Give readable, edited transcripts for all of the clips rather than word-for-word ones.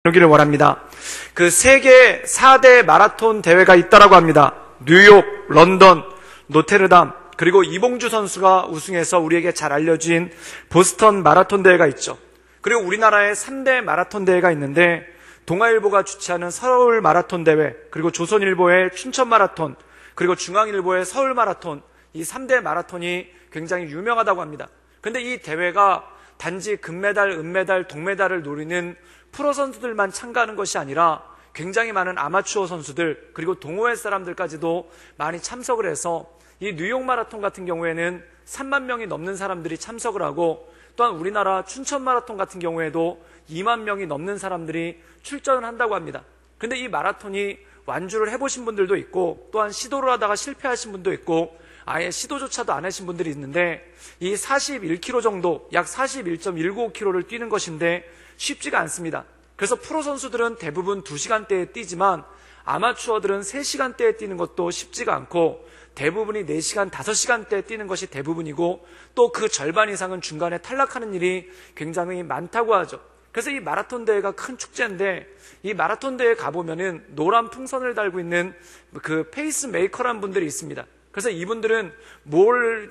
이루기를 원합니다. 그 세계 4대 마라톤 대회가 있다라고 합니다. 뉴욕, 런던, 노테르담, 그리고 이봉주 선수가 우승해서 우리에게 잘 알려진 보스턴 마라톤 대회가 있죠. 그리고 우리나라에 3대 마라톤 대회가 있는데 동아일보가 주최하는 서울 마라톤 대회, 그리고 조선일보의 춘천 마라톤, 그리고 중앙일보의 서울 마라톤, 이 3대 마라톤이 굉장히 유명하다고 합니다. 근데 이 대회가 단지 금메달, 은메달, 동메달을 노리는 프로 선수들만 참가하는 것이 아니라 굉장히 많은 아마추어 선수들, 그리고 동호회 사람들까지도 많이 참석을 해서 이 뉴욕 마라톤 같은 경우에는 3만 명이 넘는 사람들이 참석을 하고, 또한 우리나라 춘천 마라톤 같은 경우에도 2만 명이 넘는 사람들이 출전을 한다고 합니다. 근데 이 마라톤이 완주를 해보신 분들도 있고, 또한 시도를 하다가 실패하신 분도 있고, 아예 시도조차도 안 하신 분들이 있는데, 이 41km 정도, 약 41.195km를 뛰는 것인데 쉽지가 않습니다. 그래서 프로 선수들은 대부분 2시간대에 뛰지만 아마추어들은 3시간대에 뛰는 것도 쉽지가 않고, 대부분이 4시간, 5시간대에 뛰는 것이 대부분이고, 또 그 절반 이상은 중간에 탈락하는 일이 굉장히 많다고 하죠. 그래서 이 마라톤 대회가 큰 축제인데, 이 마라톤 대회에 가보면은 노란 풍선을 달고 있는 그 페이스메이커라는 분들이 있습니다. 그래서 이분들은 뭘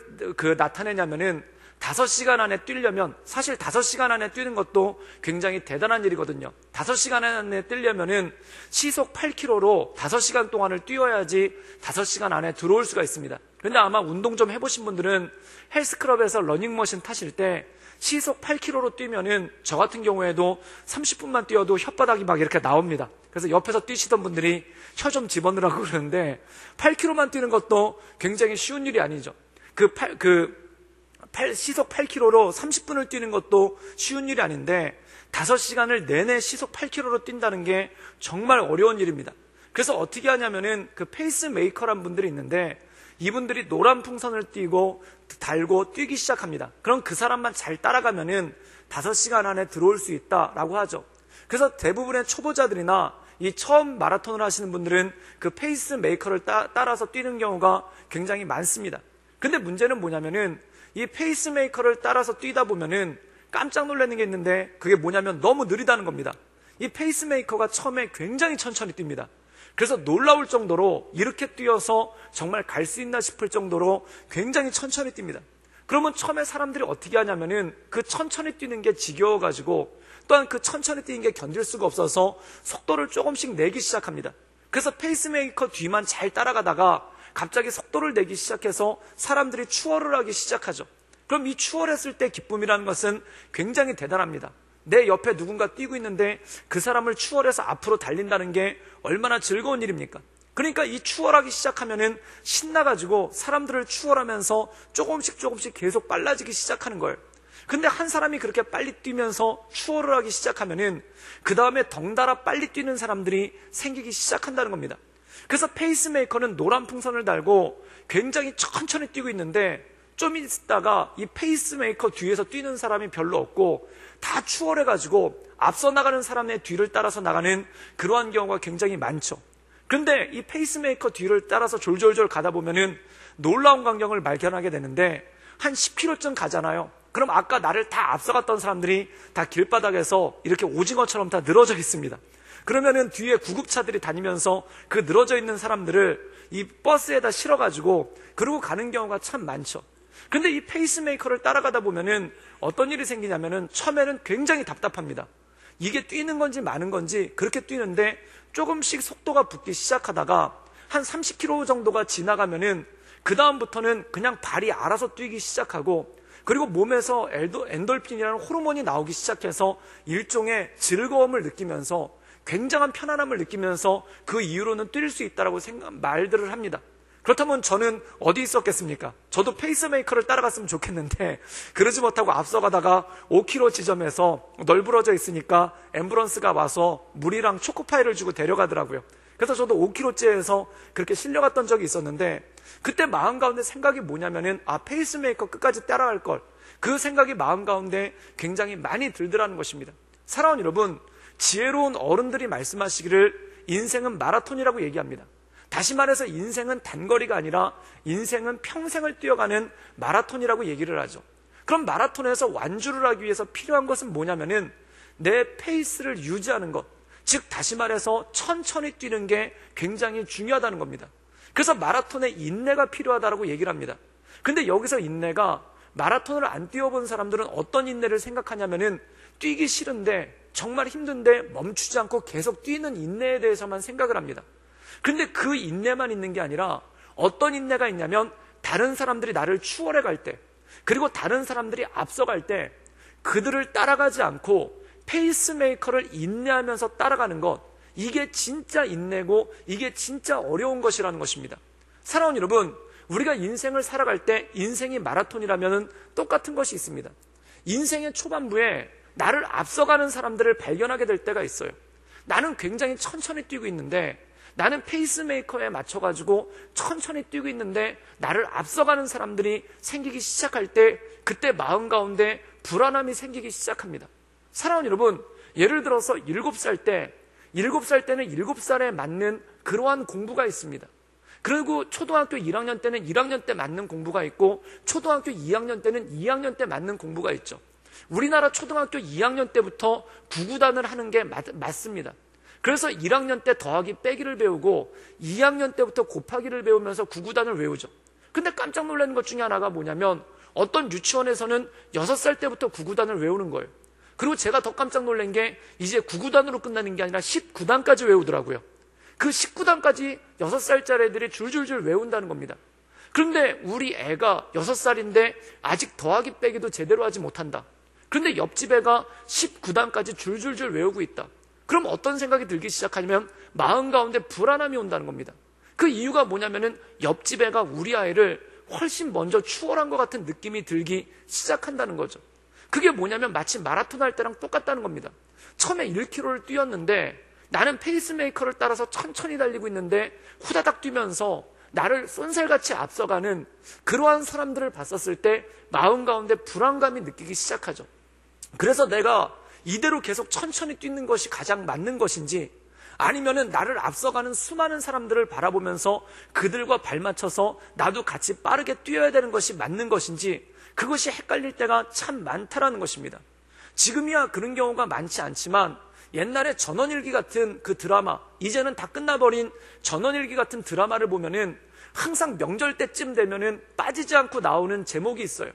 나타내냐면은 5시간 안에 뛰려면, 사실 5시간 안에 뛰는 것도 굉장히 대단한 일이거든요. 5시간 안에 뛰려면은 시속 8km로 5시간 동안을 뛰어야지 5시간 안에 들어올 수가 있습니다. 그런데 아마 운동 좀 해보신 분들은 헬스클럽에서 러닝머신 타실 때 시속 8km로 뛰면은 저 같은 경우에도 30분만 뛰어도 혓바닥이 막 이렇게 나옵니다. 그래서 옆에서 뛰시던 분들이 혀 좀 집어넣으라고 그러는데, 8km만 뛰는 것도 굉장히 쉬운 일이 아니죠. 시속 8km로 30분을 뛰는 것도 쉬운 일이 아닌데 5시간을 내내 시속 8km로 뛴다는 게 정말 어려운 일입니다. 그래서 어떻게 하냐면은 그 페이스메이커란 분들이 있는데, 이분들이 노란 풍선을 달고 뛰기 시작합니다. 그럼 그 사람만 잘 따라가면은 5시간 안에 들어올 수 있다라고 하죠. 그래서 대부분의 초보자들이나 이 처음 마라톤을 하시는 분들은 그 페이스메이커를 따라서 뛰는 경우가 굉장히 많습니다. 근데 문제는 뭐냐면은 이 페이스메이커를 따라서 뛰다 보면은 깜짝 놀라는 게 있는데, 그게 뭐냐면 너무 느리다는 겁니다. 이 페이스메이커가 처음에 굉장히 천천히 뜁니다. 그래서 놀라울 정도로 이렇게 뛰어서 정말 갈 수 있나 싶을 정도로 굉장히 천천히 뜁니다. 그러면 처음에 사람들이 어떻게 하냐면은 그 천천히 뛰는 게 지겨워가지고, 또한 그 천천히 뛰는 게 견딜 수가 없어서 속도를 조금씩 내기 시작합니다. 그래서 페이스메이커 뒤만 잘 따라가다가 갑자기 속도를 내기 시작해서 사람들이 추월을 하기 시작하죠. 그럼 이 추월했을 때 기쁨이라는 것은 굉장히 대단합니다. 내 옆에 누군가 뛰고 있는데 그 사람을 추월해서 앞으로 달린다는 게 얼마나 즐거운 일입니까? 그러니까 이 추월하기 시작하면은 신나가지고 사람들을 추월하면서 조금씩 계속 빨라지기 시작하는 거예요. 근데 한 사람이 그렇게 빨리 뛰면서 추월을 하기 시작하면은 그 다음에 덩달아 빨리 뛰는 사람들이 생기기 시작한다는 겁니다. 그래서 페이스메이커는 노란 풍선을 달고 굉장히 천천히 뛰고 있는데, 좀 있다가 이 페이스메이커 뒤에서 뛰는 사람이 별로 없고 다 추월해가지고 앞서 나가는 사람의 뒤를 따라서 나가는 그러한 경우가 굉장히 많죠. 그런데 이 페이스메이커 뒤를 따라서 졸졸졸 가다 보면은 놀라운 광경을 발견하게 되는데, 한 10km쯤 가잖아요. 그럼 아까 나를 다 앞서갔던 사람들이 다 길바닥에서 이렇게 오징어처럼 다 늘어져 있습니다. 그러면은 뒤에 구급차들이 다니면서 그 늘어져 있는 사람들을 이 버스에다 실어가지고 그러고 가는 경우가 참 많죠. 근데 이 페이스메이커를 따라가다 보면은 어떤 일이 생기냐면은 처음에는 굉장히 답답합니다. 이게 뛰는 건지 마는 건지, 그렇게 뛰는데 조금씩 속도가 붙기 시작하다가 한 30km 정도가 지나가면은 그 다음부터는 그냥 발이 알아서 뛰기 시작하고, 그리고 몸에서 엔돌핀이라는 호르몬이 나오기 시작해서 일종의 즐거움을 느끼면서 굉장한 편안함을 느끼면서 그 이후로는 뛸 수 있다라고 말들을 합니다. 그렇다면 저는 어디 있었겠습니까? 저도 페이스메이커를 따라갔으면 좋겠는데 그러지 못하고 앞서가다가 5km 지점에서 널브러져 있으니까 앰뷸런스가 와서 물이랑 초코파이를 주고 데려가더라고요. 그래서 저도 5km째에서 그렇게 실려갔던 적이 있었는데, 그때 마음 가운데 생각이 뭐냐면은 페이스메이커 끝까지 따라갈 걸, 그 생각이 마음 가운데 굉장히 많이 들더라는 것입니다. 사랑하는 여러분, 지혜로운 어른들이 말씀하시기를 인생은 마라톤이라고 얘기합니다. 다시 말해서 인생은 단거리가 아니라 인생은 평생을 뛰어가는 마라톤이라고 얘기를 하죠. 그럼 마라톤에서 완주를 하기 위해서 필요한 것은 뭐냐면은 내 페이스를 유지하는 것, 즉 다시 말해서 천천히 뛰는 게 굉장히 중요하다는 겁니다. 그래서 마라톤에 인내가 필요하다고 얘기를 합니다. 근데 여기서 인내가 마라톤을 안 뛰어본 사람들은 어떤 인내를 생각하냐면은 뛰기 싫은데 정말 힘든데 멈추지 않고 계속 뛰는 인내에 대해서만 생각을 합니다. 근데 그 인내만 있는 게 아니라 어떤 인내가 있냐면 다른 사람들이 나를 추월해 갈 때, 그리고 다른 사람들이 앞서갈 때 그들을 따라가지 않고 페이스메이커를 인내하면서 따라가는 것, 이게 진짜 인내고 이게 진짜 어려운 것이라는 것입니다. 사랑하는 여러분, 우리가 인생을 살아갈 때 인생이 마라톤이라면 똑같은 것이 있습니다. 인생의 초반부에 나를 앞서가는 사람들을 발견하게 될 때가 있어요. 나는 굉장히 천천히 뛰고 있는데, 나는 페이스메이커에 맞춰가지고 천천히 뛰고 있는데 나를 앞서가는 사람들이 생기기 시작할 때, 그때 마음 가운데 불안함이 생기기 시작합니다. 사랑하는 여러분, 예를 들어서 7살 때는 7살에 맞는 그러한 공부가 있습니다. 그리고 초등학교 1학년 때는 1학년 때 맞는 공부가 있고, 초등학교 2학년 때는 2학년 때 맞는 공부가 있죠. 우리나라 초등학교 2학년 때부터 구구단을 하는 게 맞습니다. 그래서 1학년 때 더하기 빼기를 배우고 2학년 때부터 곱하기를 배우면서 구구단을 외우죠. 근데 깜짝 놀라는 것 중에 하나가 뭐냐면, 어떤 유치원에서는 6살 때부터 구구단을 외우는 거예요. 그리고 제가 더 깜짝 놀란 게 이제 구구단으로 끝나는 게 아니라 19단까지 외우더라고요. 그 19단까지 6살짜리 애들이 줄줄줄 외운다는 겁니다. 그런데 우리 애가 6살인데 아직 더하기 빼기도 제대로 하지 못한다. 그런데 옆집 애가 19단까지 줄줄줄 외우고 있다. 그럼 어떤 생각이 들기 시작하냐면 마음 가운데 불안함이 온다는 겁니다. 그 이유가 뭐냐면은 옆집 애가 우리 아이를 훨씬 먼저 추월한 것 같은 느낌이 들기 시작한다는 거죠. 그게 뭐냐면 마치 마라톤 할 때랑 똑같다는 겁니다. 처음에 1km를 뛰었는데 나는 페이스메이커를 따라서 천천히 달리고 있는데 후다닥 뛰면서 나를 쏜살같이 앞서가는 그러한 사람들을 봤었을 때 마음 가운데 불안감이 느끼기 시작하죠. 그래서 내가 이대로 계속 천천히 뛰는 것이 가장 맞는 것인지, 아니면은 나를 앞서가는 수많은 사람들을 바라보면서 그들과 발맞춰서 나도 같이 빠르게 뛰어야 되는 것이 맞는 것인지, 그것이 헷갈릴 때가 참 많다라는 것입니다. 지금이야 그런 경우가 많지 않지만 옛날에 전원일기 같은 그 드라마, 이제는 다 끝나버린 전원일기 같은 드라마를 보면은 항상 명절 때쯤 되면은 빠지지 않고 나오는 제목이 있어요.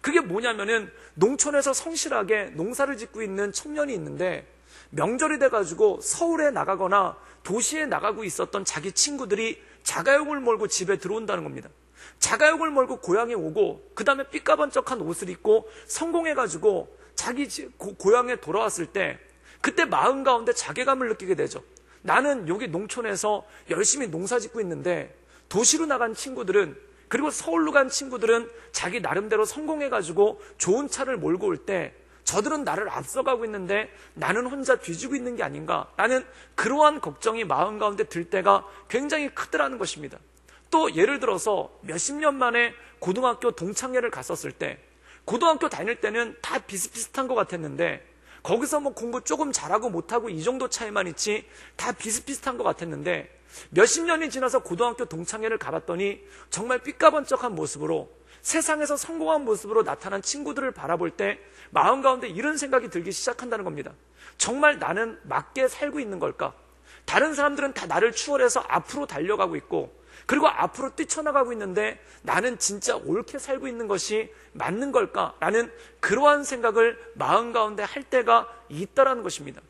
그게 뭐냐면은 농촌에서 성실하게 농사를 짓고 있는 청년이 있는데 명절이 돼가지고 서울에 나가거나 도시에 나가고 있었던 자기 친구들이 자가용을 몰고 집에 들어온다는 겁니다. 자가용을 몰고 고향에 오고 그 다음에 삐까번쩍한 옷을 입고 성공해가지고 자기 고향에 돌아왔을 때 그때 마음 가운데 자괴감을 느끼게 되죠. 나는 여기 농촌에서 열심히 농사 짓고 있는데 도시로 나간 친구들은, 그리고 서울로 간 친구들은 자기 나름대로 성공해가지고 좋은 차를 몰고 올 때 저들은 나를 앞서가고 있는데 나는 혼자 뒤지고 있는 게 아닌가, 라는 그러한 걱정이 마음 가운데 들 때가 굉장히 크더라는 것입니다. 또 예를 들어서 몇십 년 만에 고등학교 동창회를 갔었을 때, 고등학교 다닐 때는 다 비슷비슷한 것 같았는데 거기서 뭐 공부 조금 잘하고 못하고 이 정도 차이만 있지 다 비슷비슷한 것 같았는데 몇십 년이 지나서 고등학교 동창회를 가봤더니 정말 삐까번쩍한 모습으로, 세상에서 성공한 모습으로 나타난 친구들을 바라볼 때 마음 가운데 이런 생각이 들기 시작한다는 겁니다. 정말 나는 맞게 살고 있는 걸까? 다른 사람들은 다 나를 추월해서 앞으로 달려가고 있고, 그리고 앞으로 뛰쳐나가고 있는데 나는 진짜 옳게 살고 있는 것이 맞는 걸까? 라는 그러한 생각을 마음 가운데 할 때가 있다라는 것입니다.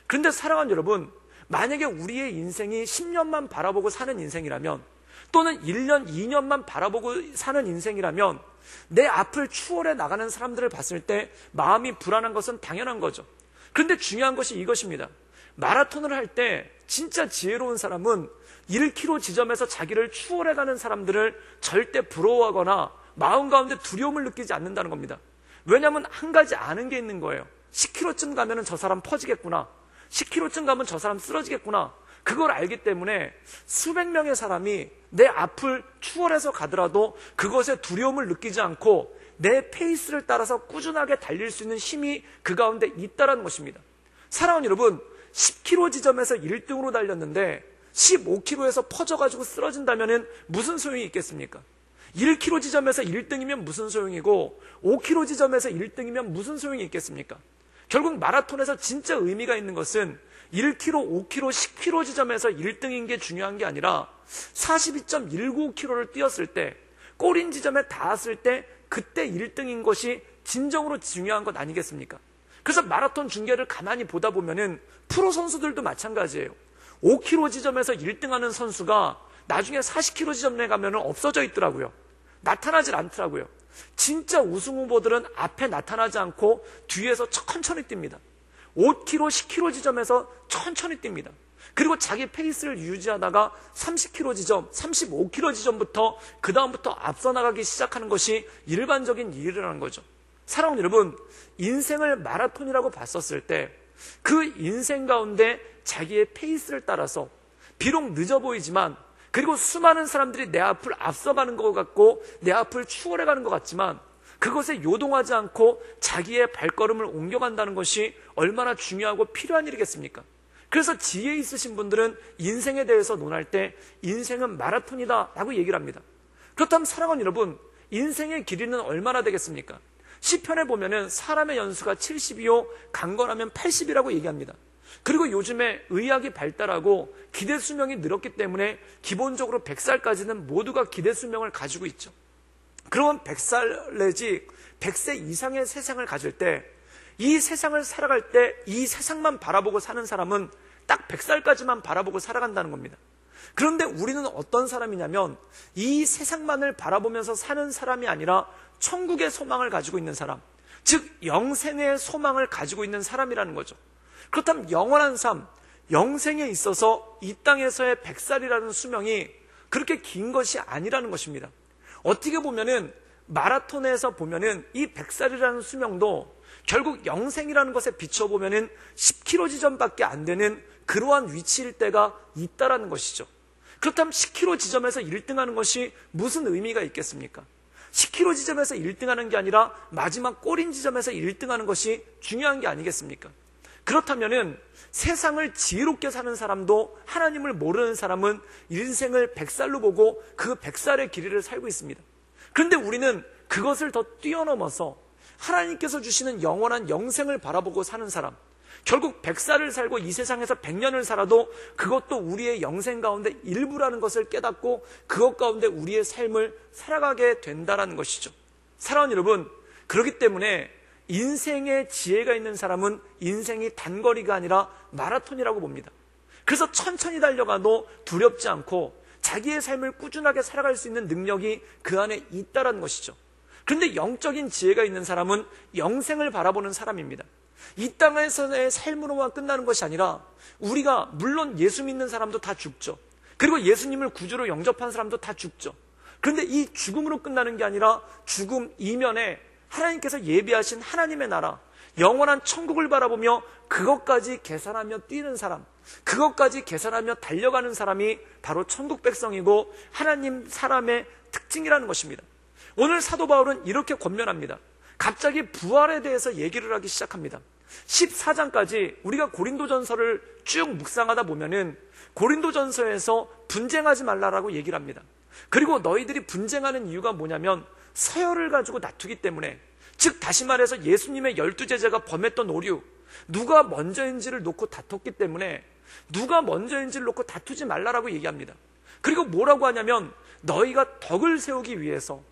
그런데 사랑하는 여러분, 만약에 우리의 인생이 10년만 바라보고 사는 인생이라면, 또는 1년, 2년만 바라보고 사는 인생이라면 내 앞을 추월해 나가는 사람들을 봤을 때 마음이 불안한 것은 당연한 거죠. 그런데 중요한 것이 이것입니다. 마라톤을 할 때 진짜 지혜로운 사람은 1km 지점에서 자기를 추월해가는 사람들을 절대 부러워하거나 마음 가운데 두려움을 느끼지 않는다는 겁니다. 왜냐하면 한 가지 아는 게 있는 거예요. 10km쯤 가면 저 사람 퍼지겠구나, 10km쯤 가면 저 사람 쓰러지겠구나, 그걸 알기 때문에 수백 명의 사람이 내 앞을 추월해서 가더라도 그것에 두려움을 느끼지 않고 내 페이스를 따라서 꾸준하게 달릴 수 있는 힘이 그 가운데 있다는 것입니다. 사랑하는 여러분, 10km 지점에서 1등으로 달렸는데 15km에서 퍼져가지고 쓰러진다면 무슨 소용이 있겠습니까? 1km 지점에서 1등이면 무슨 소용이고 5km 지점에서 1등이면 무슨 소용이 있겠습니까? 결국 마라톤에서 진짜 의미가 있는 것은 1km, 5km, 10km 지점에서 1등인 게 중요한 게 아니라 42.195km를 뛰었을 때, 골인 지점에 닿았을 때 그때 1등인 것이 진정으로 중요한 것 아니겠습니까? 그래서 마라톤 중계를 가만히 보다 보면은 프로 선수들도 마찬가지예요. 5km 지점에서 1등하는 선수가 나중에 40km 지점에 가면은 없어져 있더라고요. 나타나질 않더라고요. 진짜 우승 후보들은 앞에 나타나지 않고 뒤에서 천천히 뜁니다. 5km, 10km 지점에서 천천히 뜁니다. 그리고 자기 페이스를 유지하다가 30km 지점, 35km 지점부터 그 다음부터 앞서 나가기 시작하는 것이 일반적인 일이라는 거죠. 사랑하는 여러분, 인생을 마라톤이라고 봤었을 때 그 인생 가운데 자기의 페이스를 따라서 비록 늦어 보이지만, 그리고 수많은 사람들이 내 앞을 앞서가는 것 같고 내 앞을 추월해가는 것 같지만 그것에 요동하지 않고 자기의 발걸음을 옮겨간다는 것이 얼마나 중요하고 필요한 일이겠습니까? 그래서 지혜 있으신 분들은 인생에 대해서 논할 때 인생은 마라톤이다 라고 얘기를 합니다. 그렇다면 사랑하는 여러분, 인생의 길이는 얼마나 되겠습니까? 시편에 보면은 사람의 연수가 70이요 강건하면 80이라고 얘기합니다. 그리고 요즘에 의학이 발달하고 기대 수명이 늘었기 때문에 기본적으로 100살까지는 모두가 기대 수명을 가지고 있죠. 그러면 100살 내지 100세 이상의 세상을 가질 때, 이 세상을 살아갈 때 이 세상만 바라보고 사는 사람은 딱 100살까지만 바라보고 살아간다는 겁니다. 그런데 우리는 어떤 사람이냐면 이 세상만을 바라보면서 사는 사람이 아니라 천국의 소망을 가지고 있는 사람, 즉 영생의 소망을 가지고 있는 사람이라는 거죠. 그렇다면 영원한 삶, 영생에 있어서 이 땅에서의 100살이라는 수명이 그렇게 긴 것이 아니라는 것입니다. 어떻게 보면은 마라톤에서 보면은 이 100살이라는 수명도 결국 영생이라는 것에 비춰보면은 10km 지점밖에 안 되는 그러한 위치일 때가 있다라는 것이죠. 그렇다면 10km 지점에서 1등하는 것이 무슨 의미가 있겠습니까? 10km 지점에서 1등하는 게 아니라 마지막 골인 지점에서 1등하는 것이 중요한 게 아니겠습니까? 그렇다면은 세상을 지혜롭게 사는 사람도 하나님을 모르는 사람은 인생을 100살로 보고 그 100살의 길이를 살고 있습니다. 그런데 우리는 그것을 더 뛰어넘어서 하나님께서 주시는 영원한 영생을 바라보고 사는 사람, 결국 100살을 살고 이 세상에서 100년을 살아도 그것도 우리의 영생 가운데 일부라는 것을 깨닫고 그것 가운데 우리의 삶을 살아가게 된다는 것이죠. 사랑하는 여러분, 그렇기 때문에 인생의 지혜가 있는 사람은 인생이 단거리가 아니라 마라톤이라고 봅니다. 그래서 천천히 달려가도 두렵지 않고 자기의 삶을 꾸준하게 살아갈 수 있는 능력이 그 안에 있다는 것이죠. 그런데 영적인 지혜가 있는 사람은 영생을 바라보는 사람입니다. 이 땅에서의 삶으로만 끝나는 것이 아니라 우리가 물론 예수 믿는 사람도 다 죽죠. 그리고 예수님을 구주로 영접한 사람도 다 죽죠. 그런데 이 죽음으로 끝나는 게 아니라 죽음 이면에 하나님께서 예비하신 하나님의 나라, 영원한 천국을 바라보며 그것까지 계산하며 뛰는 사람, 그것까지 계산하며 달려가는 사람이 바로 천국 백성이고 하나님 사람의 특징이라는 것입니다. 오늘 사도 바울은 이렇게 권면합니다. 갑자기 부활에 대해서 얘기를 하기 시작합니다. 14장까지 우리가 고린도전서를 쭉 묵상하다 보면은 고린도전서에서 분쟁하지 말라라고 얘기를 합니다. 그리고 너희들이 분쟁하는 이유가 뭐냐면 서열을 가지고 다투기 때문에, 즉 다시 말해서 예수님의 12제자가 범했던 오류, 누가 먼저인지를 놓고 다퉜기 때문에 누가 먼저인지를 놓고 다투지 말라라고 얘기합니다. 그리고 뭐라고 하냐면 너희가 덕을 세우기 위해서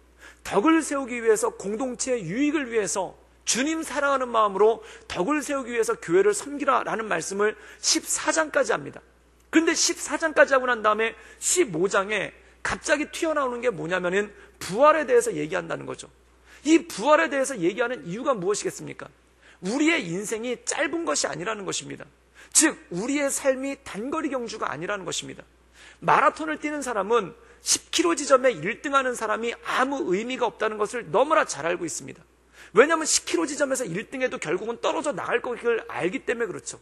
공동체의 유익을 위해서 주님 사랑하는 마음으로 덕을 세우기 위해서 교회를 섬기라라는 말씀을 14장까지 합니다. 그런데 14장까지 하고 난 다음에 15장에 갑자기 튀어나오는 게 뭐냐면은 부활에 대해서 얘기한다는 거죠. 이 부활에 대해서 얘기하는 이유가 무엇이겠습니까? 우리의 인생이 짧은 것이 아니라는 것입니다. 즉 우리의 삶이 단거리 경주가 아니라는 것입니다. 마라톤을 뛰는 사람은 10km 지점에 1등하는 사람이 아무 의미가 없다는 것을 너무나 잘 알고 있습니다. 왜냐하면 10km 지점에서 1등해도 결국은 떨어져 나갈 것을 알기 때문에 그렇죠.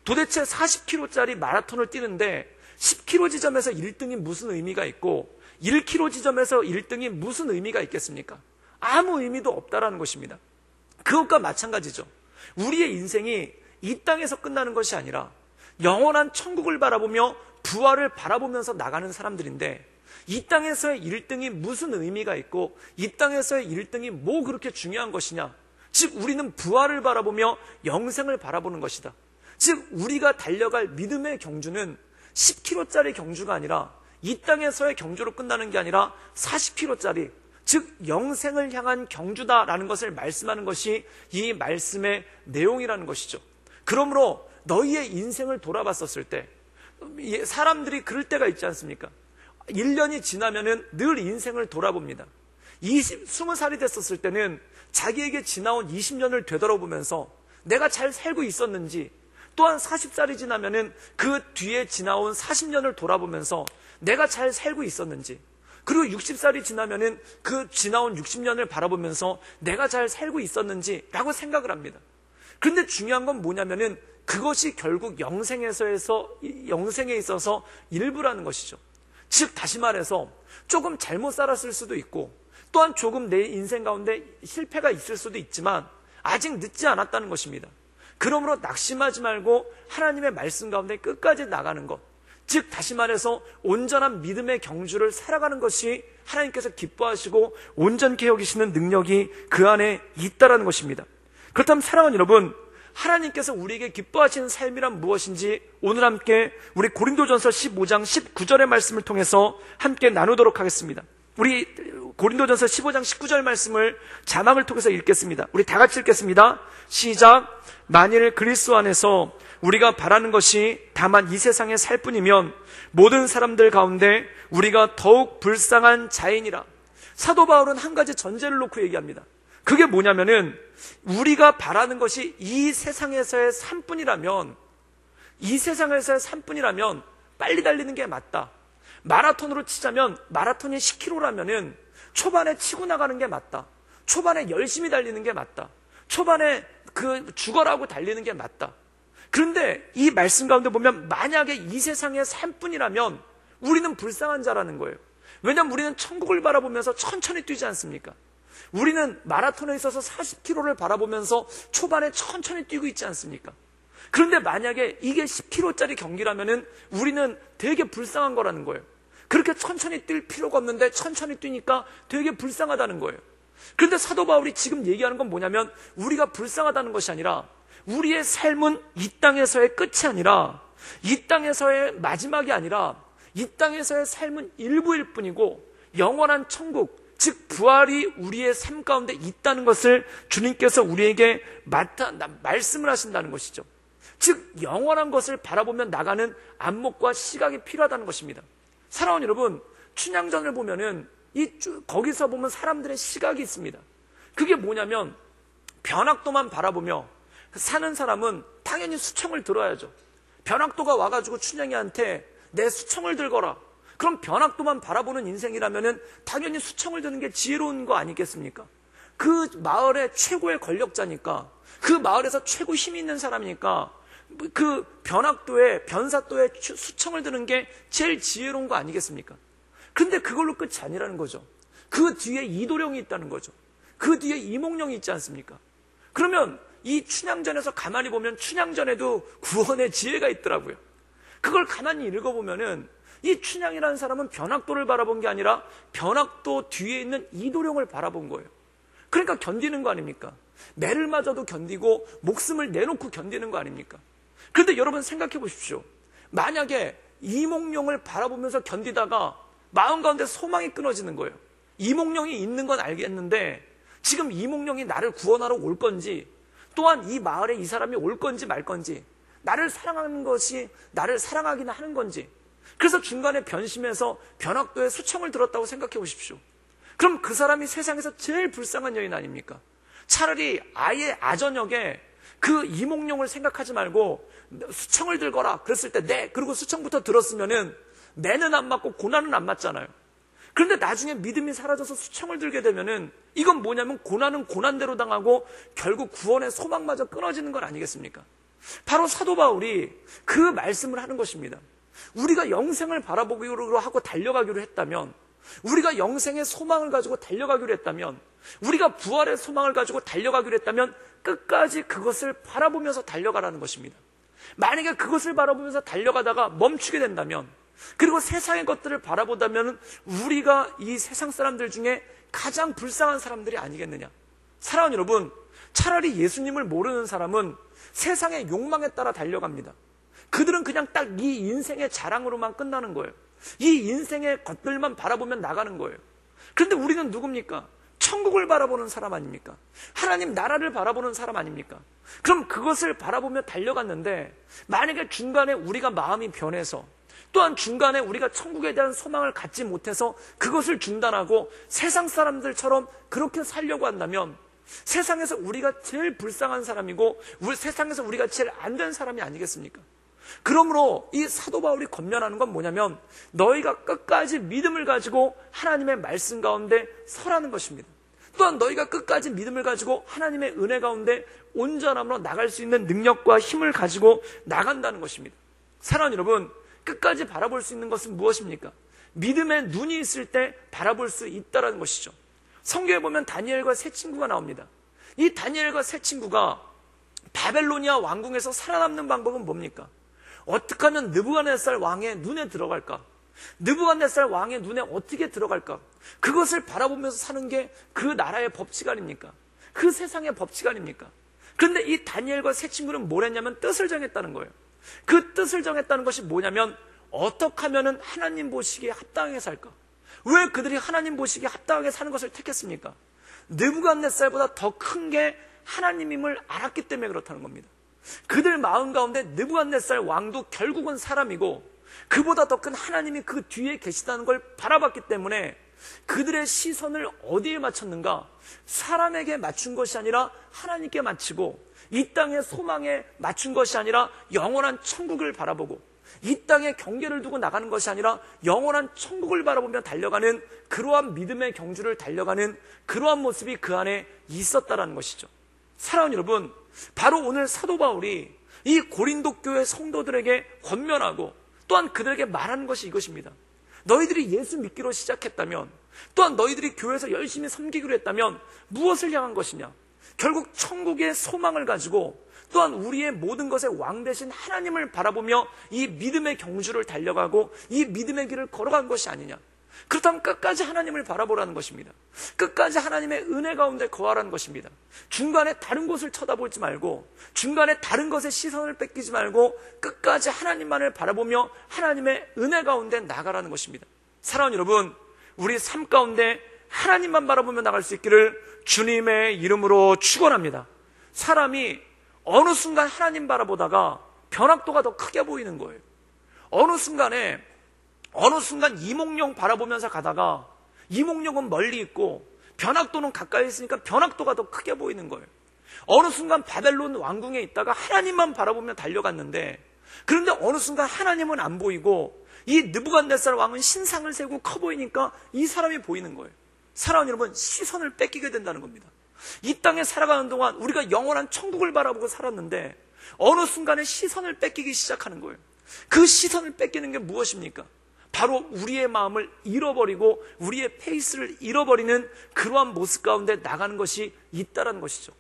도대체 40km짜리 마라톤을 뛰는데 10km 지점에서 1등이 무슨 의미가 있고 1km 지점에서 1등이 무슨 의미가 있겠습니까? 아무 의미도 없다라는 것입니다. 그것과 마찬가지죠. 우리의 인생이 이 땅에서 끝나는 것이 아니라 영원한 천국을 바라보며 부활을 바라보면서 나가는 사람들인데, 이 땅에서의 1등이 무슨 의미가 있고 이 땅에서의 1등이 뭐 그렇게 중요한 것이냐? 즉 우리는 부활을 바라보며 영생을 바라보는 것이다. 즉 우리가 달려갈 믿음의 경주는 10km짜리 경주가 아니라 이 땅에서의 경주로 끝나는 게 아니라 40km짜리, 즉 영생을 향한 경주다라는 것을 말씀하는 것이 이 말씀의 내용이라는 것이죠. 그러므로 너희의 인생을 돌아봤었을 때 사람들이 그럴 때가 있지 않습니까? 1년이 지나면은 늘 인생을 돌아봅니다. 20살이 됐었을 때는 자기에게 지나온 20년을 되돌아보면서 내가 잘 살고 있었는지, 또한 40살이 지나면은 그 뒤에 지나온 40년을 돌아보면서 내가 잘 살고 있었는지, 그리고 60살이 지나면은 그 지나온 60년을 바라보면서 내가 잘 살고 있었는지라고 생각을 합니다. 그런데 중요한 건 뭐냐면은 그것이 결국 영생에 있어서 일부라는 것이죠. 즉 다시 말해서 조금 잘못 살았을 수도 있고, 또한 조금 내 인생 가운데 실패가 있을 수도 있지만 아직 늦지 않았다는 것입니다. 그러므로 낙심하지 말고 하나님의 말씀 가운데 끝까지 나가는 것, 즉 다시 말해서 온전한 믿음의 경주를 살아가는 것이 하나님께서 기뻐하시고 온전케 여기시는 능력이 그 안에 있다는 것입니다. 그렇다면 사랑하는 여러분, 하나님께서 우리에게 기뻐하시는 삶이란 무엇인지 오늘 함께 우리 고린도전서 15장 19절의 말씀을 통해서 함께 나누도록 하겠습니다. 우리 고린도전서 15장 19절 말씀을 자막을 통해서 읽겠습니다. 우리 다 같이 읽겠습니다. 시작. 만일 그리스도 안에서 우리가 바라는 것이 다만 이 세상에 살 뿐이면 모든 사람들 가운데 우리가 더욱 불쌍한 자이니라. 사도 바울은 한 가지 전제를 놓고 얘기합니다. 그게 뭐냐면은 우리가 바라는 것이 이 세상에서의 삶뿐이라면, 이 세상에서의 삶뿐이라면 빨리 달리는 게 맞다. 마라톤으로 치자면 마라톤이 10km라면은 초반에 치고 나가는 게 맞다. 초반에 열심히 달리는 게 맞다. 초반에 죽어라고 달리는 게 맞다. 그런데 이 말씀 가운데 보면 만약에 이 세상의 삶뿐이라면 우리는 불쌍한 자라는 거예요. 왜냐하면 우리는 천국을 바라보면서 천천히 뛰지 않습니까? 우리는 마라톤에 있어서 40km를 바라보면서 초반에 천천히 뛰고 있지 않습니까? 그런데 만약에 이게 10km짜리 경기라면은 우리는 되게 불쌍한 거라는 거예요. 그렇게 천천히 뛸 필요가 없는데 천천히 뛰니까 되게 불쌍하다는 거예요. 그런데 사도 바울이 지금 얘기하는 건 뭐냐면 우리가 불쌍하다는 것이 아니라 우리의 삶은 이 땅에서의 끝이 아니라, 이 땅에서의 마지막이 아니라 이 땅에서의 삶은 일부일 뿐이고 영원한 천국, 즉 부활이 우리의 삶 가운데 있다는 것을 주님께서 우리에게 말씀을 하신다는 것이죠. 즉 영원한 것을 바라보며 나가는 안목과 시각이 필요하다는 것입니다. 사랑하는 여러분, 춘향전을 보면은 거기서 보면 사람들의 시각이 있습니다. 그게 뭐냐면 변학도만 바라보며 사는 사람은 당연히 수청을 들어야죠. 변학도가 와가지고 춘향이한테 내 수청을 들거라. 그럼 변학도만 바라보는 인생이라면은 당연히 수청을 드는 게 지혜로운 거 아니겠습니까? 그 마을의 최고의 권력자니까, 그 마을에서 최고 힘이 있는 사람이니까 그 변사도에 수청을 드는 게 제일 지혜로운 거 아니겠습니까? 그런데 그걸로 끝이 아니라는 거죠. 그 뒤에 이도령이 있다는 거죠. 그 뒤에 이몽룡이 있지 않습니까? 그러면 이 춘향전에서 가만히 보면 춘향전에도 구원의 지혜가 있더라고요. 그걸 가만히 읽어보면은 이 춘향이라는 사람은 변학도를 바라본 게 아니라 변학도 뒤에 있는 이도령을 바라본 거예요. 그러니까 견디는 거 아닙니까? 매를 맞아도 견디고 목숨을 내놓고 견디는 거 아닙니까? 그런데 여러분 생각해 보십시오. 만약에 이몽룡을 바라보면서 견디다가 마음 가운데 소망이 끊어지는 거예요. 이몽룡이 있는 건 알겠는데 지금 이몽룡이 나를 구원하러 올 건지, 또한 이 마을에 이 사람이 올 건지 말 건지, 나를 사랑하는 것이 나를 사랑하기는 하는 건지, 그래서 중간에 변심해서 변학도에 수청을 들었다고 생각해 보십시오. 그럼 그 사람이 세상에서 제일 불쌍한 여인 아닙니까? 차라리 아예 아전역에 그 이몽룡을 생각하지 말고 수청을 들거라 그랬을 때 네, 그리고 수청부터 들었으면은 매는 안 맞고 고난은 안 맞잖아요. 그런데 나중에 믿음이 사라져서 수청을 들게 되면은 이건 뭐냐면 고난은 고난대로 당하고 결국 구원의 소망마저 끊어지는 건 아니겠습니까? 바로 사도 바울이 그 말씀을 하는 것입니다. 우리가 영생을 바라보기로 하고 달려가기로 했다면, 우리가 영생의 소망을 가지고 달려가기로 했다면, 우리가 부활의 소망을 가지고 달려가기로 했다면 끝까지 그것을 바라보면서 달려가라는 것입니다. 만약에 그것을 바라보면서 달려가다가 멈추게 된다면, 그리고 세상의 것들을 바라보다면 우리가 이 세상 사람들 중에 가장 불쌍한 사람들이 아니겠느냐. 사랑하는 여러분, 차라리 예수님을 모르는 사람은 세상의 욕망에 따라 달려갑니다. 그들은 그냥 딱 이 인생의 자랑으로만 끝나는 거예요. 이 인생의 것들만 바라보면 나가는 거예요. 그런데 우리는 누굽니까? 천국을 바라보는 사람 아닙니까? 하나님 나라를 바라보는 사람 아닙니까? 그럼 그것을 바라보며 달려갔는데 만약에 중간에 우리가 마음이 변해서 또한 중간에 우리가 천국에 대한 소망을 갖지 못해서 그것을 중단하고 세상 사람들처럼 그렇게 살려고 한다면 세상에서 우리가 제일 불쌍한 사람이고 세상에서 우리가 제일 안 된 사람이 아니겠습니까? 그러므로 이 사도 바울이 권면하는 건 뭐냐면 너희가 끝까지 믿음을 가지고 하나님의 말씀 가운데 서라는 것입니다. 또한 너희가 끝까지 믿음을 가지고 하나님의 은혜 가운데 온전함으로 나갈 수 있는 능력과 힘을 가지고 나간다는 것입니다. 사랑하는 여러분, 끝까지 바라볼 수 있는 것은 무엇입니까? 믿음의 눈이 있을 때 바라볼 수 있다는 것이죠. 성경에 보면 다니엘과 세 친구가 나옵니다. 이 다니엘과 세 친구가 바벨로니아 왕궁에서 살아남는 방법은 뭡니까? 어떻게 하면 느부갓네살 왕의 눈에 들어갈까? 느부갓네살 왕의 눈에 어떻게 들어갈까? 그것을 바라보면서 사는 게 그 나라의 법칙 아닙니까? 그 세상의 법칙 아닙니까? 그런데 이 다니엘과 세 친구는 뭘 했냐면 뜻을 정했다는 거예요. 그 뜻을 정했다는 것이 뭐냐면 어떻게 하면 하나님 보시기에 합당하게 살까? 왜 그들이 하나님 보시기에 합당하게 사는 것을 택했습니까? 느부갓네살보다 더 큰 게 하나님임을 알았기 때문에 그렇다는 겁니다. 그들 마음 가운데 느부갓네살 왕도 결국은 사람이고 그보다 더 큰 하나님이 그 뒤에 계시다는 걸 바라봤기 때문에 그들의 시선을 어디에 맞췄는가? 사람에게 맞춘 것이 아니라 하나님께 맞추고 이 땅의 소망에 맞춘 것이 아니라 영원한 천국을 바라보고 이 땅에 경계를 두고 나가는 것이 아니라 영원한 천국을 바라보며 달려가는 그러한 믿음의 경주를 달려가는 그러한 모습이 그 안에 있었다라는 것이죠. 사랑하는 여러분, 바로 오늘 사도 바울이 이 고린도 교회 성도들에게 권면하고 또한 그들에게 말하는 것이 이것입니다. 너희들이 예수 믿기로 시작했다면 또한 너희들이 교회에서 열심히 섬기기로 했다면 무엇을 향한 것이냐? 결국 천국의 소망을 가지고 또한 우리의 모든 것의 왕 되신 하나님을 바라보며 이 믿음의 경주를 달려가고 이 믿음의 길을 걸어간 것이 아니냐. 그렇다면 끝까지 하나님을 바라보라는 것입니다. 끝까지 하나님의 은혜 가운데 거하라는 것입니다. 중간에 다른 곳을 쳐다보지 말고 중간에 다른 것에 시선을 뺏기지 말고 끝까지 하나님만을 바라보며 하나님의 은혜 가운데 나가라는 것입니다. 사랑하는 여러분, 우리 삶 가운데 하나님만 바라보며 나갈 수 있기를 주님의 이름으로 축원합니다. 사람이 어느 순간 하나님 바라보다가 변학도가 더 크게 보이는 거예요. 어느 순간 이몽룡 바라보면서 가다가 이몽룡은 멀리 있고 변학도는 가까이 있으니까 변학도가 더 크게 보이는 거예요. 어느 순간 바벨론 왕궁에 있다가 하나님만 바라보며 달려갔는데 그런데 어느 순간 하나님은 안 보이고 이 느부갓네살 왕은 신상을 세우고 커 보이니까 이 사람이 보이는 거예요. 사랑하는 여러분, 시선을 뺏기게 된다는 겁니다. 이 땅에 살아가는 동안 우리가 영원한 천국을 바라보고 살았는데 어느 순간에 시선을 뺏기기 시작하는 거예요. 그 시선을 뺏기는 게 무엇입니까? 바로 우리의 마음을 잃어버리고 우리의 페이스를 잃어버리는 그러한 모습 가운데 나가는 것이 있다는 것이죠.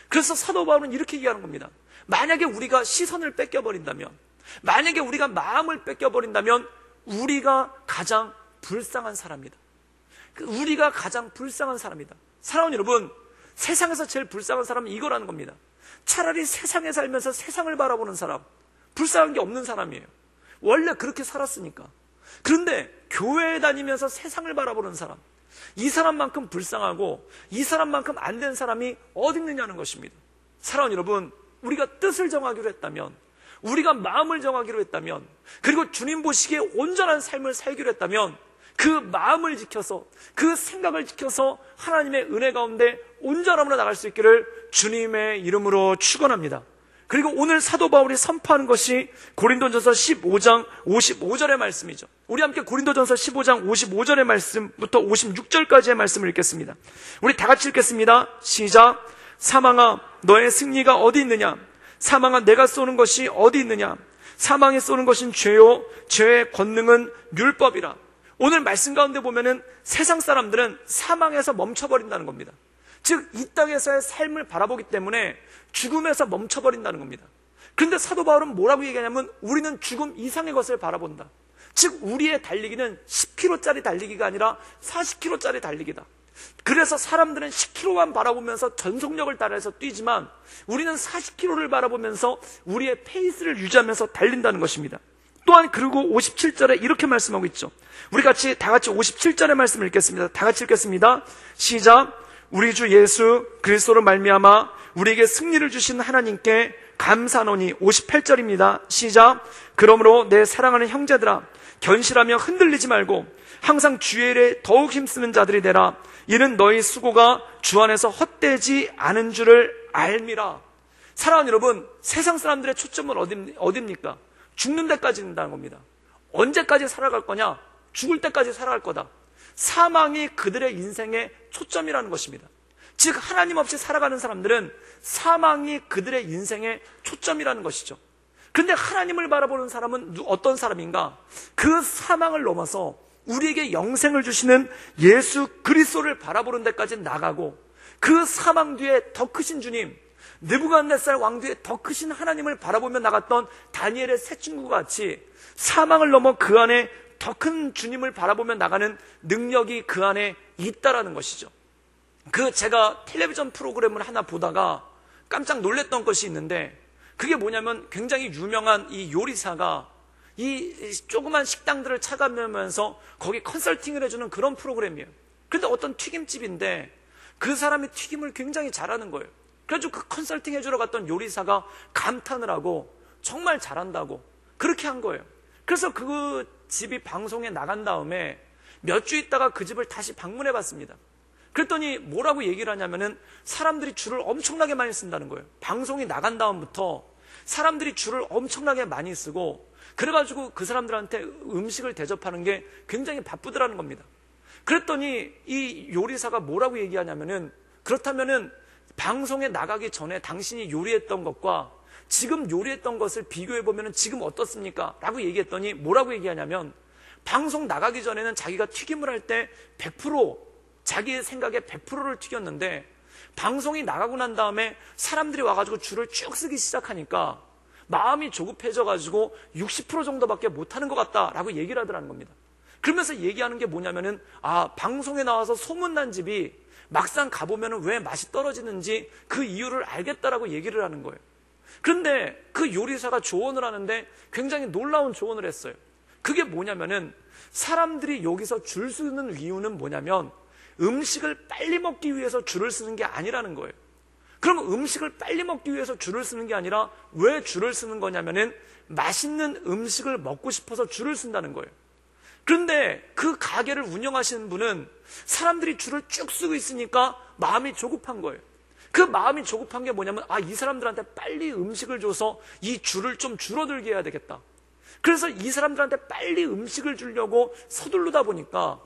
그래서 사도 바울은 이렇게 얘기하는 겁니다. 만약에 우리가 시선을 뺏겨버린다면, 만약에 우리가 마음을 뺏겨버린다면 우리가 가장 불쌍한 사람이다. 우리가 가장 불쌍한 사람이다. 사랑하는 여러분, 세상에서 제일 불쌍한 사람은 이거라는 겁니다. 차라리 세상에 살면서 세상을 바라보는 사람, 불쌍한 게 없는 사람이에요. 원래 그렇게 살았으니까. 그런데 교회에 다니면서 세상을 바라보는 사람, 이 사람만큼 불쌍하고 이 사람만큼 안 된 사람이 어디 있느냐는 것입니다. 사랑하는 여러분, 우리가 뜻을 정하기로 했다면, 우리가 마음을 정하기로 했다면, 그리고 주님 보시기에 온전한 삶을 살기로 했다면 그 마음을 지켜서 그 생각을 지켜서 하나님의 은혜 가운데 온전함으로 나갈 수 있기를 주님의 이름으로 축원합니다. 그리고 오늘 사도 바울이 선포하는 것이 고린도전서 15장 55절의 말씀이죠. 우리 함께 고린도전서 15장 55절의 말씀부터 56절까지의 말씀을 읽겠습니다. 우리 다 같이 읽겠습니다. 시작. 사망아, 너의 승리가 어디 있느냐? 사망아, 내가 쏘는 것이 어디 있느냐? 사망에 쏘는 것은 죄요, 죄의 권능은 율법이라. 오늘 말씀 가운데 보면은 세상 사람들은 사망에서 멈춰버린다는 겁니다. 즉, 이 땅에서의 삶을 바라보기 때문에 죽음에서 멈춰버린다는 겁니다. 그런데 사도 바울은 뭐라고 얘기하냐면 우리는 죽음 이상의 것을 바라본다. 즉, 우리의 달리기는 10km짜리 달리기가 아니라 40km짜리 달리기다. 그래서 사람들은 10km만 바라보면서 전속력을 따라서 뛰지만 우리는 40km를 바라보면서 우리의 페이스를 유지하면서 달린다는 것입니다. 또한 그리고 57절에 이렇게 말씀하고 있죠. 우리 다 같이 57절의 말씀을 읽겠습니다. 다 같이 읽겠습니다. 시작. 우리 주 예수 그리스도로 말미암아 우리에게 승리를 주신 하나님께 감사하노니. 58절입니다. 시작. 그러므로 내 사랑하는 형제들아, 견실하며 흔들리지 말고 항상 주의 일에 더욱 힘쓰는 자들이 되라. 이는 너희 수고가 주 안에서 헛되지 않은 줄을 알미라. 사랑하는 여러분, 세상 사람들의 초점은 어딥니까? 죽는 데까지 된다는 겁니다. 언제까지 살아갈 거냐? 죽을 때까지 살아갈 거다. 사망이 그들의 인생의 초점이라는 것입니다. 즉 하나님 없이 살아가는 사람들은 사망이 그들의 인생의 초점이라는 것이죠. 그런데 하나님을 바라보는 사람은 어떤 사람인가? 그 사망을 넘어서 우리에게 영생을 주시는 예수 그리스도를 바라보는 데까지 나가고, 그 사망 뒤에 더 크신 주님, 느부갓네살 왕 뒤에 더 크신 하나님을 바라보며 나갔던 다니엘의 세 친구가 같이 사망을 넘어 그 안에 더 큰 주님을 바라보며 나가는 능력이 그 안에 있다라는 것이죠. 제가 텔레비전 프로그램을 하나 보다가 깜짝 놀랐던 것이 있는데, 그게 뭐냐면 굉장히 유명한 이 요리사가 이 조그만 식당들을 찾아가면서 거기 컨설팅을 해주는 그런 프로그램이에요. 그런데 어떤 튀김집인데 그 사람이 튀김을 굉장히 잘하는 거예요. 그래가지고 그 컨설팅 해주러 갔던 요리사가 감탄을 하고 정말 잘한다고 그렇게 한 거예요. 그래서 그 집이 방송에 나간 다음에 몇 주 있다가 그 집을 다시 방문해 봤습니다. 그랬더니 뭐라고 얘기를 하냐면은 사람들이 줄을 엄청나게 많이 쓴다는 거예요. 방송이 나간 다음부터 사람들이 줄을 엄청나게 많이 쓰고, 그래가지고 그 사람들한테 음식을 대접하는 게 굉장히 바쁘더라는 겁니다. 그랬더니 이 요리사가 뭐라고 얘기하냐면은, 그렇다면은 방송에 나가기 전에 당신이 요리했던 것과 지금 요리했던 것을 비교해보면 지금 어떻습니까? 라고 얘기했더니 뭐라고 얘기하냐면, 방송 나가기 전에는 자기가 튀김을 할 때 100% 자기의 생각에 100%를 튀겼는데, 방송이 나가고 난 다음에 사람들이 와가지고 줄을 쭉 쓰기 시작하니까 마음이 조급해져가지고 60% 정도밖에 못하는 것 같다라고 얘기를 하더라는 겁니다. 그러면서 얘기하는 게 뭐냐면은, 방송에 나와서 소문난 집이 막상 가보면 왜 맛이 떨어지는지 그 이유를 알겠다라고 얘기를 하는 거예요. 그런데 그 요리사가 조언을 하는데 굉장히 놀라운 조언을 했어요. 그게 뭐냐면은, 사람들이 여기서 줄 서는 이유는 뭐냐면 음식을 빨리 먹기 위해서 줄을 쓰는 게 아니라는 거예요. 그럼 음식을 빨리 먹기 위해서 줄을 쓰는 게 아니라 왜 줄을 쓰는 거냐면은 맛있는 음식을 먹고 싶어서 줄을 쓴다는 거예요. 그런데 그 가게를 운영하시는 분은 사람들이 줄을 쭉 쓰고 있으니까 마음이 조급한 거예요. 그 마음이 조급한 게 뭐냐면, 이 사람들한테 빨리 음식을 줘서 이 줄을 좀 줄어들게 해야 되겠다. 그래서 이 사람들한테 빨리 음식을 주려고 서두르다 보니까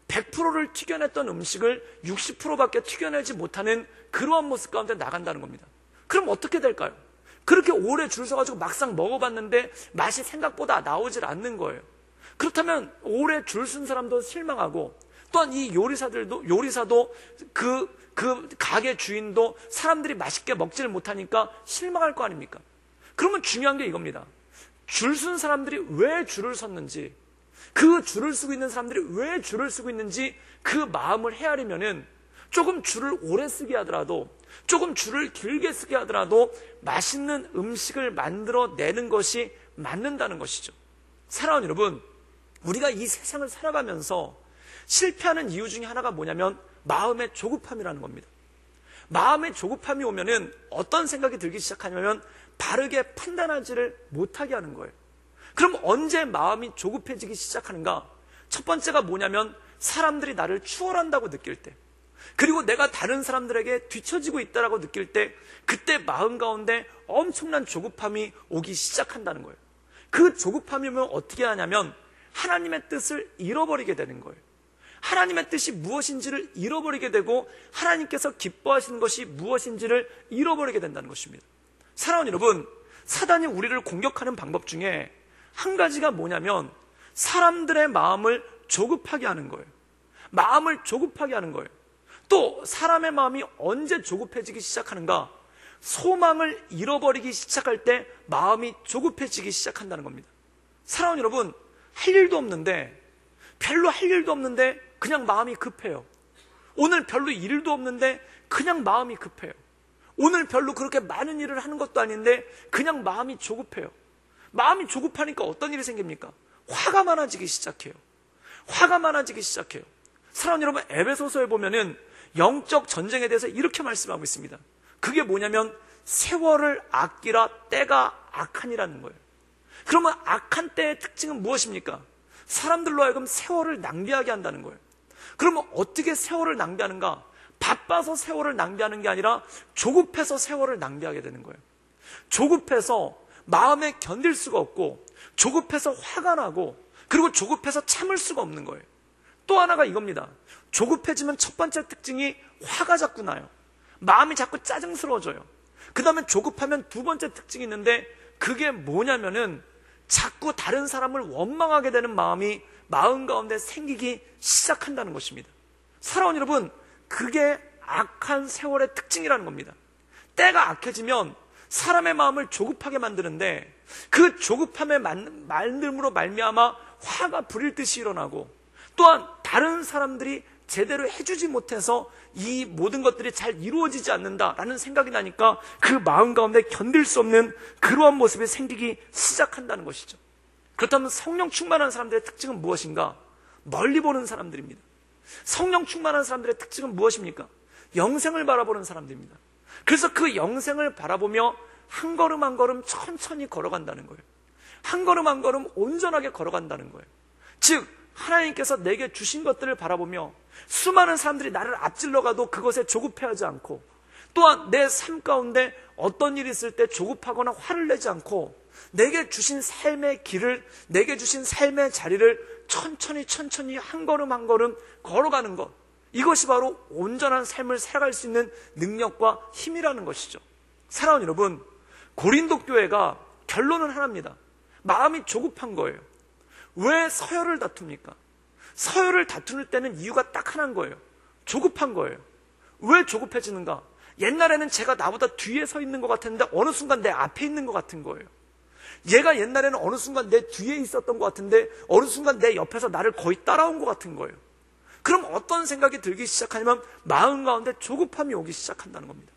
100%를 튀겨냈던 음식을 60%밖에 튀겨내지 못하는 그러한 모습 가운데 나간다는 겁니다. 그럼 어떻게 될까요? 그렇게 오래 줄 서가지고 막상 먹어봤는데 맛이 생각보다 나오질 않는 거예요. 그렇다면 오래 줄 쓴 사람도 실망하고, 또한 이 요리사도 그 가게 주인도 사람들이 맛있게 먹지를 못하니까 실망할 거 아닙니까? 그러면 중요한 게 이겁니다. 줄 쓴 사람들이 왜 줄을 섰는지, 그 줄을 쓰고 있는 사람들이 왜 줄을 쓰고 있는지 그 마음을 헤아리면은 조금 줄을 오래 쓰게 하더라도, 조금 줄을 길게 쓰게 하더라도 맛있는 음식을 만들어내는 것이 맞는다는 것이죠. 사랑하는 여러분, 우리가 이 세상을 살아가면서 실패하는 이유 중에 하나가 뭐냐면 마음의 조급함이라는 겁니다. 마음의 조급함이 오면은 어떤 생각이 들기 시작하냐면 바르게 판단하지를 못하게 하는 거예요. 그럼 언제 마음이 조급해지기 시작하는가? 첫 번째가 뭐냐면 사람들이 나를 추월한다고 느낄 때, 그리고 내가 다른 사람들에게 뒤처지고 있다고 느낄 때, 그때 마음 가운데 엄청난 조급함이 오기 시작한다는 거예요. 그 조급함이 오면 어떻게 하냐면 하나님의 뜻을 잃어버리게 되는 거예요. 하나님의 뜻이 무엇인지를 잃어버리게 되고 하나님께서 기뻐하시는 것이 무엇인지를 잃어버리게 된다는 것입니다. 사랑하는 여러분, 사단이 우리를 공격하는 방법 중에 한 가지가 뭐냐면 사람들의 마음을 조급하게 하는 거예요. 마음을 조급하게 하는 거예요. 또 사람의 마음이 언제 조급해지기 시작하는가? 소망을 잃어버리기 시작할 때 마음이 조급해지기 시작한다는 겁니다. 사랑하는 여러분, 별로 할 일도 없는데 그냥 마음이 급해요. 오늘 별로 일도 없는데 그냥 마음이 급해요. 오늘 별로 그렇게 많은 일을 하는 것도 아닌데 그냥 마음이 조급해요. 마음이 조급하니까 어떤 일이 생깁니까? 화가 많아지기 시작해요. 화가 많아지기 시작해요. 사랑하는 여러분, 에베소서에 보면은 영적 전쟁에 대해서 이렇게 말씀하고 있습니다. 그게 뭐냐면 세월을 아끼라, 때가 악하니라는 거예요. 그러면 악한 때의 특징은 무엇입니까? 사람들로 하여금 세월을 낭비하게 한다는 거예요. 그러면 어떻게 세월을 낭비하는가? 바빠서 세월을 낭비하는 게 아니라 조급해서 세월을 낭비하게 되는 거예요. 조급해서 마음에 견딜 수가 없고, 조급해서 화가 나고, 그리고 조급해서 참을 수가 없는 거예요. 또 하나가 이겁니다. 조급해지면 첫 번째 특징이 화가 자꾸 나요. 마음이 자꾸 짜증스러워져요. 그 다음에 조급하면 두 번째 특징이 있는데, 그게 뭐냐면은 자꾸 다른 사람을 원망하게 되는 마음이 마음 가운데 생기기 시작한다는 것입니다. 사랑하는 여러분, 그게 악한 세월의 특징이라는 겁니다. 때가 악해지면 사람의 마음을 조급하게 만드는데, 그 조급함의 만듦으로 말미암아 화가 부릴 듯이 일어나고, 또한 다른 사람들이 제대로 해주지 못해서 이 모든 것들이 잘 이루어지지 않는다라는 생각이 나니까 그 마음 가운데 견딜 수 없는 그러한 모습이 생기기 시작한다는 것이죠. 그렇다면 성령 충만한 사람들의 특징은 무엇인가? 멀리 보는 사람들입니다. 성령 충만한 사람들의 특징은 무엇입니까? 영생을 바라보는 사람들입니다. 그래서 그 영생을 바라보며 한 걸음 한 걸음 천천히 걸어간다는 거예요. 한 걸음 한 걸음 온전하게 걸어간다는 거예요. 즉 하나님께서 내게 주신 것들을 바라보며 수많은 사람들이 나를 앞질러 가도 그것에 조급해하지 않고, 또한 내 삶 가운데 어떤 일이 있을 때 조급하거나 화를 내지 않고 내게 주신 삶의 길을, 내게 주신 삶의 자리를 천천히 한 걸음 한 걸음 걸어가는 것, 이것이 바로 온전한 삶을 살아갈 수 있는 능력과 힘이라는 것이죠. 사랑하는 여러분, 고린도 교회가 결론은 하나입니다. 마음이 조급한 거예요. 왜 서열을 다툽니까? 서열을 다투는 때는 이유가 딱 하나인 거예요. 조급한 거예요. 왜 조급해지는가? 옛날에는 제가 나보다 뒤에 서 있는 것 같았는데 어느 순간 내 앞에 있는 것 같은 거예요. 얘가 옛날에는 어느 순간 내 뒤에 있었던 것 같은데 어느 순간 내 옆에서 나를 거의 따라온 것 같은 거예요. 그럼 어떤 생각이 들기 시작하냐면 마음 가운데 조급함이 오기 시작한다는 겁니다.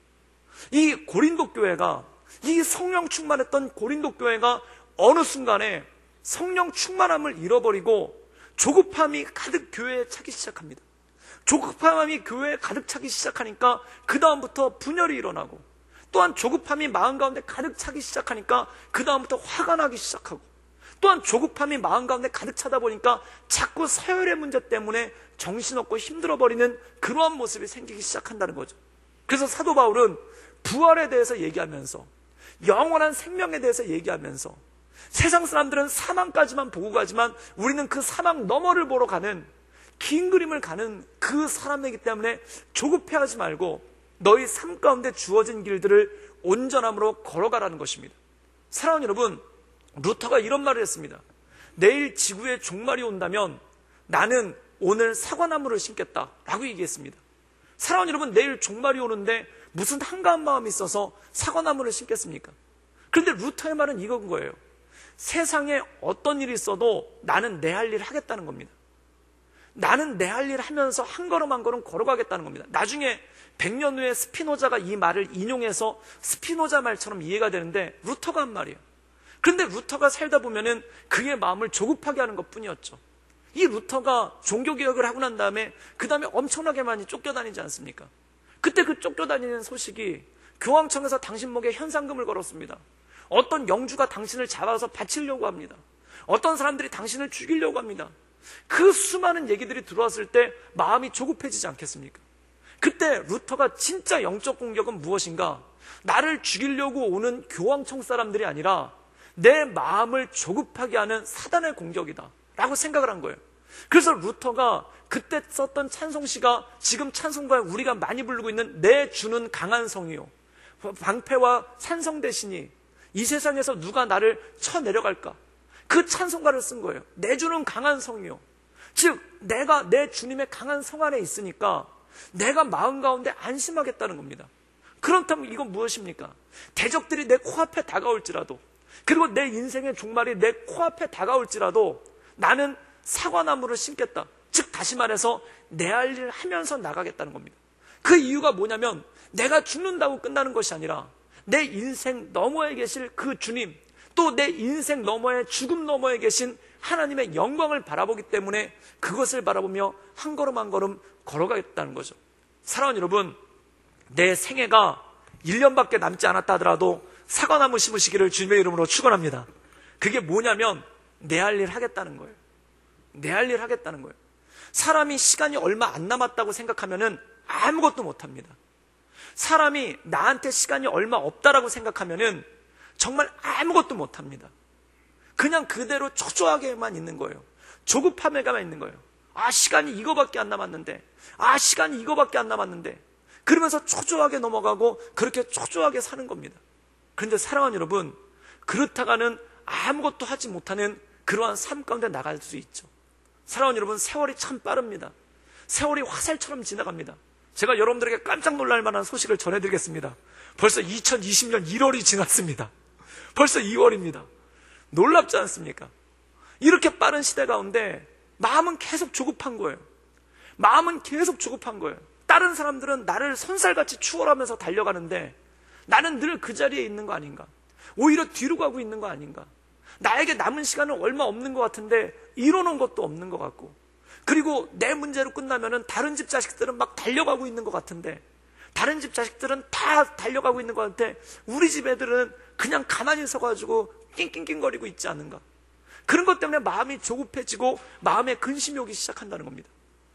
이 고린도 교회가, 이 성령 충만했던 고린도 교회가 어느 순간에 성령 충만함을 잃어버리고 조급함이 가득 교회에 차기 시작합니다. 조급함이 교회에 가득 차기 시작하니까 그 다음부터 분열이 일어나고, 또한 조급함이 마음 가운데 가득 차기 시작하니까 그 다음부터 화가 나기 시작하고, 또한 조급함이 마음 가운데 가득 차다 보니까 자꾸 서열의 문제 때문에 정신없고 힘들어버리는 그러한 모습이 생기기 시작한다는 거죠. 그래서 사도 바울은 부활에 대해서 얘기하면서, 영원한 생명에 대해서 얘기하면서, 세상 사람들은 사망까지만 보고 가지만 우리는 그 사망 너머를 보러 가는, 긴 그림을 가는 그 사람이기 때문에 조급해하지 말고 너희 삶 가운데 주어진 길들을 온전함으로 걸어가라는 것입니다. 사랑하는 여러분, 루터가 이런 말을 했습니다. 내일 지구에 종말이 온다면 나는 오늘 사과나무를 심겠다라고 얘기했습니다. 사랑하는 여러분, 내일 종말이 오는데 무슨 한가한 마음이 있어서 사과나무를 심겠습니까? 그런데 루터의 말은 이건 거예요. 세상에 어떤 일이 있어도 나는 내 할 일 하겠다는 겁니다. 나는 내 할 일 하면서 한 걸음 한 걸음 걸어가겠다는 겁니다. 나중에 100년 후에 스피노자가 이 말을 인용해서 스피노자 말처럼 이해가 되는데 루터가 한 말이에요. 그런데 루터가 살다 보면은 그의 마음을 조급하게 하는 것 뿐이었죠. 이 루터가 종교개혁을 하고 난 다음에 그 다음에 엄청나게 많이 쫓겨다니지 않습니까? 그때 그 쫓겨다니는 소식이 교황청에서 당신 목에 현상금을 걸었습니다. 어떤 영주가 당신을 잡아서 바치려고 합니다. 어떤 사람들이 당신을 죽이려고 합니다. 그 수많은 얘기들이 들어왔을 때 마음이 조급해지지 않겠습니까? 그때 루터가 진짜 영적 공격은 무엇인가? 나를 죽이려고 오는 교황청 사람들이 아니라 내 마음을 조급하게 하는 사단의 공격이다 라고 생각을 한 거예요. 그래서 루터가 그때 썼던 찬송시가 지금 찬송가에 우리가 많이 부르고 있는 내 주는 강한 성이요, 방패와 산성 대신이 이 세상에서 누가 나를 쳐내려갈까? 그 찬송가를 쓴 거예요. 내 주는 강한 성이요. 즉 내가 내 주님의 강한 성 안에 있으니까 내가 마음 가운데 안심하겠다는 겁니다. 그렇다면 이건 무엇입니까? 대적들이 내 코앞에 다가올지라도, 그리고 내 인생의 종말이 내 코앞에 다가올지라도 나는 사과나무를 심겠다. 즉 다시 말해서 내 할 일을 하면서 나가겠다는 겁니다. 그 이유가 뭐냐면 내가 죽는다고 끝나는 것이 아니라 내 인생 너머에 계실 그 주님, 또 내 인생 너머에, 죽음 너머에 계신 하나님의 영광을 바라보기 때문에 그것을 바라보며 한 걸음 한 걸음 걸어가겠다는 거죠. 사랑하는 여러분, 내 생애가 1년밖에 남지 않았다 하더라도 사과나무 심으시기를 주님의 이름으로 축원합니다. 그게 뭐냐면 내 할 일 하겠다는 거예요. 내 할 일 하겠다는 거예요. 사람이 시간이 얼마 안 남았다고 생각하면은 아무것도 못합니다. 사람이 나한테 시간이 얼마 없다라고 생각하면은 정말 아무것도 못합니다. 그냥 그대로 초조하게만 있는 거예요. 조급함에만 있는 거예요. 아, 시간이 이거밖에 안 남았는데, 아, 시간이 이거밖에 안 남았는데, 그러면서 초조하게 넘어가고 그렇게 초조하게 사는 겁니다. 그런데 사랑하는 여러분, 그렇다가는 아무것도 하지 못하는 그러한 삶 가운데 나갈 수 있죠. 사랑하는 여러분, 세월이 참 빠릅니다. 세월이 화살처럼 지나갑니다. 제가 여러분들에게 깜짝 놀랄 만한 소식을 전해드리겠습니다. 벌써 2020년 1월이 지났습니다. 벌써 2월입니다. 놀랍지 않습니까? 이렇게 빠른 시대 가운데 마음은 계속 조급한 거예요. 마음은 계속 조급한 거예요. 다른 사람들은 나를 손살같이 추월하면서 달려가는데 나는 늘 그 자리에 있는 거 아닌가? 오히려 뒤로 가고 있는 거 아닌가? 나에게 남은 시간은 얼마 없는 것 같은데 이뤄놓은 것도 없는 것 같고, 그리고 내 문제로 끝나면은 다른 집 자식들은 막 달려가고 있는 것 같은데, 다른 집 자식들은 다 달려가고 있는 것 같은데 우리 집 애들은 그냥 가만히 서가지고 낑낑낑거리고 있지 않은가? 그런 것 때문에 마음이 조급해지고 마음에 근심이 오기 시작한다는 겁니다.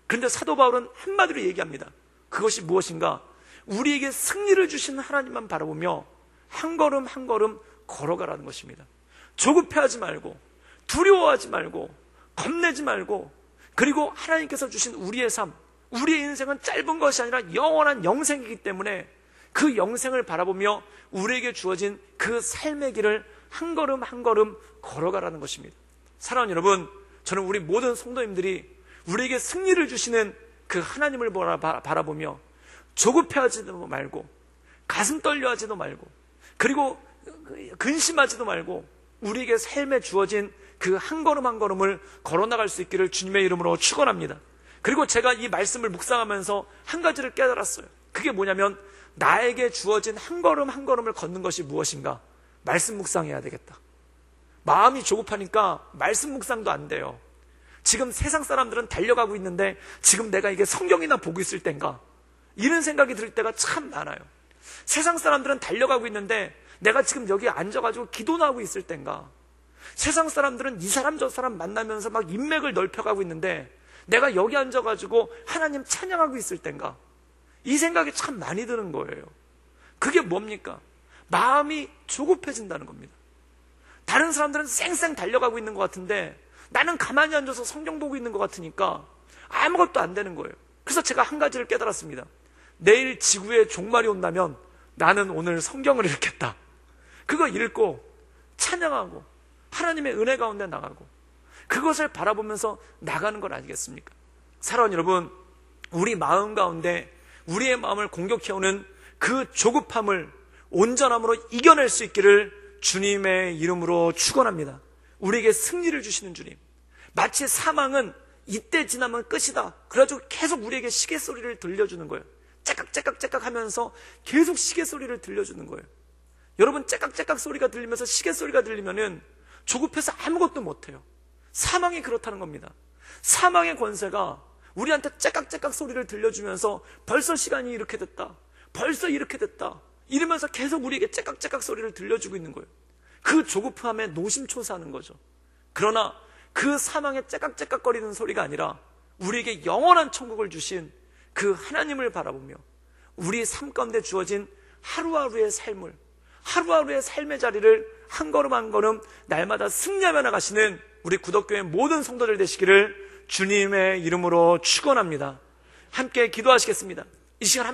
그런데 사도 바울은 한마디로 얘기합니다. 그것이 무엇인가? 우리에게 승리를 주신 하나님만 바라보며 한 걸음 한 걸음 걸어가라는 것입니다. 조급해하지 말고, 두려워하지 말고, 겁내지 말고, 그리고 하나님께서 주신 우리의 삶, 우리의 인생은 짧은 것이 아니라 영원한 영생이기 때문에 그 영생을 바라보며 우리에게 주어진 그 삶의 길을 한 걸음 한 걸음 걸어가라는 것입니다. 사랑하는 여러분, 저는 우리 모든 성도님들이 우리에게 승리를 주시는 그 하나님을 바라보며 조급해하지도 말고, 가슴 떨려하지도 말고, 그리고 근심하지도 말고 우리에게 삶에 주어진 그 한 걸음 한 걸음을 걸어나갈 수 있기를 주님의 이름으로 축원합니다. 그리고 제가 이 말씀을 묵상하면서 한 가지를 깨달았어요. 그게 뭐냐면 나에게 주어진 한 걸음 한 걸음을 걷는 것이 무엇인가? 말씀 묵상해야 되겠다. 마음이 조급하니까 말씀 묵상도 안 돼요. 지금 세상 사람들은 달려가고 있는데 지금 내가 이게 성경이나 보고 있을 땐가? 이런 생각이 들 때가 참 많아요. 세상 사람들은 달려가고 있는데 내가 지금 여기 앉아가지고 기도나 하고 있을 땐가? 세상 사람들은 이 사람 저 사람 만나면서 막 인맥을 넓혀가고 있는데 내가 여기 앉아가지고 하나님 찬양하고 있을 땐가? 이 생각이 참 많이 드는 거예요. 그게 뭡니까? 마음이 조급해진다는 겁니다. 다른 사람들은 쌩쌩 달려가고 있는 것 같은데 나는 가만히 앉아서 성경 보고 있는 것 같으니까 아무것도 안 되는 거예요. 그래서 제가 한 가지를 깨달았습니다. 내일 지구에 종말이 온다면 나는 오늘 성경을 읽겠다. 그거 읽고 찬양하고 하나님의 은혜 가운데 나가고 그것을 바라보면서 나가는 것 아니겠습니까? 사랑하는 여러분, 우리 마음 가운데 우리의 마음을 공격해오는 그 조급함을 온전함으로 이겨낼 수 있기를 주님의 이름으로 축원합니다. 우리에게 승리를 주시는 주님, 마치 사망은 이때 지나면 끝이다, 그래가지고 계속 우리에게 시계소리를 들려주는 거예요. 째깍째깍째깍 하면서 계속 시계소리를 들려주는 거예요. 여러분, 째깍째깍 소리가 들리면서 시계소리가 들리면은 조급해서 아무것도 못해요. 사망이 그렇다는 겁니다. 사망의 권세가 우리한테 째깍째깍 소리를 들려주면서 벌써 시간이 이렇게 됐다, 벌써 이렇게 됐다 이러면서 계속 우리에게 째깍째깍 소리를 들려주고 있는 거예요. 그 조급함에 노심초사하는 거죠. 그러나 그 사망의 째깍째깍거리는 소리가 아니라 우리에게 영원한 천국을 주신 그 하나님을 바라보며 우리 삶 가운데 주어진 하루하루의 삶을, 하루하루의 삶의 자리를 한 걸음 한 걸음 날마다 승리하며 나가시는 우리 구덕교회 모든 성도들 되시기를 주님의 이름으로 축원합니다. 함께 기도하시겠습니다. 이 시간 함께